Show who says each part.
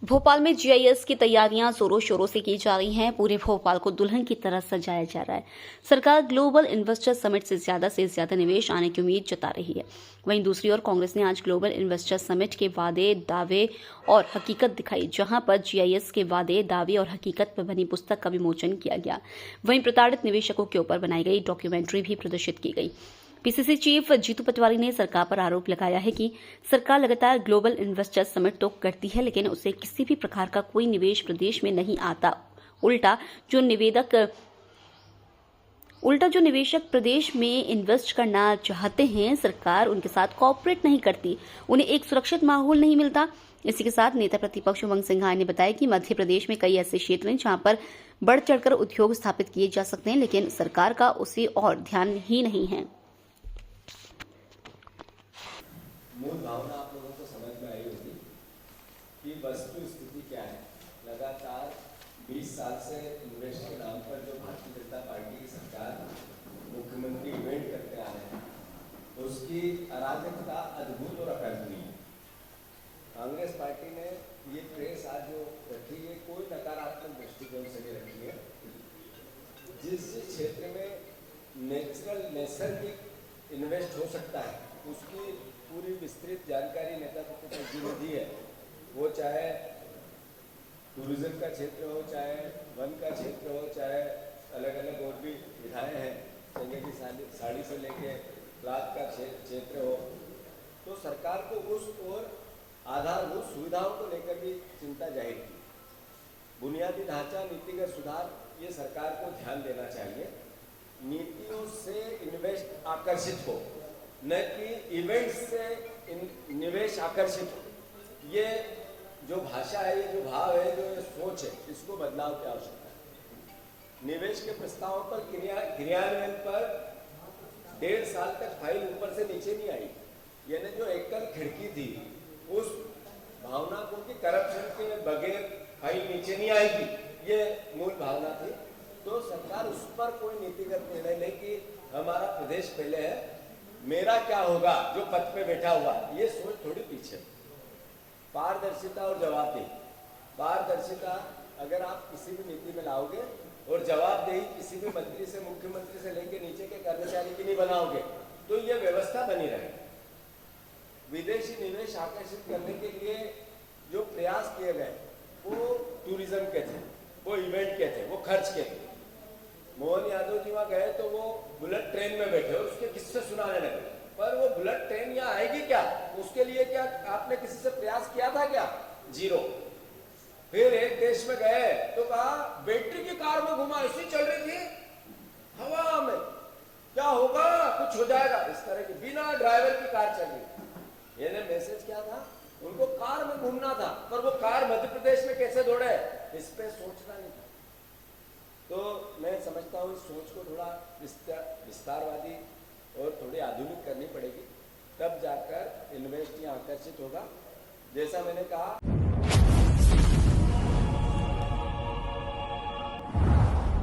Speaker 1: भोपाल में जीआईएस की तैयारियां जोरों शोरों से की जा रही हैं। पूरे भोपाल को दुल्हन की तरह सजाया जा रहा है। सरकार ग्लोबल इन्वेस्टर समिट से ज्यादा निवेश आने की उम्मीद जता रही है। वहीं दूसरी ओर कांग्रेस ने आज ग्लोबल इन्वेस्टर समिट के वादे, दावे और हकीकत दिखाई, जहां पर जीआईएस के वादे, दावे और हकीकत पर बनी पुस्तक का विमोचन किया गया। वहीं प्रताड़ित निवेशकों के ऊपर बनाई गई डॉक्यूमेंट्री भी प्रदर्शित की गई। पीसीसी चीफ जीतू पटवारी ने सरकार पर आरोप लगाया है कि सरकार लगातार ग्लोबल इन्वेस्टर समिट तो करती है, लेकिन उसे किसी भी प्रकार का कोई निवेश प्रदेश में नहीं आता। उल्टा जो निवेशक प्रदेश में इन्वेस्ट करना चाहते हैं, सरकार उनके साथ कोऑपरेट नहीं करती, उन्हें एक सुरक्षित माहौल नहीं मिलता। इसी के साथ नेता प्रतिपक्ष उमंग सिंघार ने बताया कि मध्य प्रदेश में कई ऐसे क्षेत्र हैं जहां पर बढ़ चढ़कर उद्योग स्थापित किए जा सकते हैं, लेकिन सरकार का उसे और ध्यान ही नहीं है।
Speaker 2: मूल भावना आप लोगों को समझ में आई होगी कि वस्तु स्थिति क्या है। लगातार 20 साल से इन्वेस्ट के नाम पर जो भारतीय जनता पार्टी की सरकार मुख्यमंत्री इवेंट करते आ रहे हैं, उसकी अराजकता अद्भुत और अकल्पनीय है। कांग्रेस पार्टी ने ये प्रेस आज जो रखी है, कोई नकारात्मक दृष्टिकोण से नहीं रखी है। जिस क्षेत्र में नैसर्गिक इन्वेस्ट हो सकता है, उसकी पूरी विस्तृत जानकारी नेता प्रतिपक्ष जी ने दी है। वो चाहे टूरिज्म का क्षेत्र हो, चाहे वन का क्षेत्र हो, चाहे अलग अलग और भी विधाएं हैं, चंगे की साड़ी से लेके क्लॉथ का क्षेत्र हो, तो सरकार को उस और आधारभूत सुविधाओं को लेकर भी चिंता जाहिर की। बुनियादी ढांचा, नीतिगत सुधार, ये सरकार को ध्यान देना चाहिए। नीतियों से इन्वेस्ट आकर्षित हो, न कि इवेंट से निवेश आकर्षित हो। ये जो भाषा है, ये जो भाव है, जो ये सोच है, इसको बदलाव की आवश्यकता है। निवेश के प्रस्तावों पर क्रियान्वयन पर 1.5 साल तक फाइल ऊपर से नीचे नहीं आई। यानी जो एकल खिड़की थी, उस भावना को कि करप्शन के बगैर फाइल नीचे नहीं आएगी, ये मूल भावना थी। तो सरकार उस पर कोई नीतिगत निर्णय ले कि हमारा प्रदेश पहले है, मेरा क्या होगा जो पद पे बैठा हुआ, ये सोच थोड़ी पीछे। पारदर्शिता और जवाबदेही। पारदर्शिता अगर आप किसी भी नीति में लाओगे और जवाबदेही किसी भी मंत्री से, मुख्यमंत्री से लेकर नीचे के कर्मचारी की नहीं बनाओगे, तो ये व्यवस्था बनी रहेगी। विदेशी निवेश आकर्षित करने के लिए जो प्रयास किए गए, वो टूरिज्म के थे, वो इवेंट के थे, वो खर्च के थे। मोहन यादव जी वहां गए तो वो बुलेट ट्रेन में बैठे और उसके किस्से सुनाने लगे, पर वो बुलेट ट्रेन यहाँ आएगी क्या, उसके लिए क्या आपने किसी से प्रयास किया था क्या? जीरो। फिर एक देश में गए तो कहा बैटरी की कार में घुमा, ऐसी चल रही थी हवा में, क्या होगा, कुछ हो जाएगा, इस तरह की बिना ड्राइवर की कार चल रही। यानी मैसेज क्या था? उनको कार में घूमना था, पर वो कार मध्य प्रदेश में कैसे दौड़े, इस पे सोचना नहीं था। तो मैं समझता हूँ इस सोच को थोड़ा विस्तारवादी और थोड़ी आधुनिक करनी पड़ेगी, तब जाकर इन्वेस्ट यहाँ आकर्षित होगा। जैसा मैंने कहा।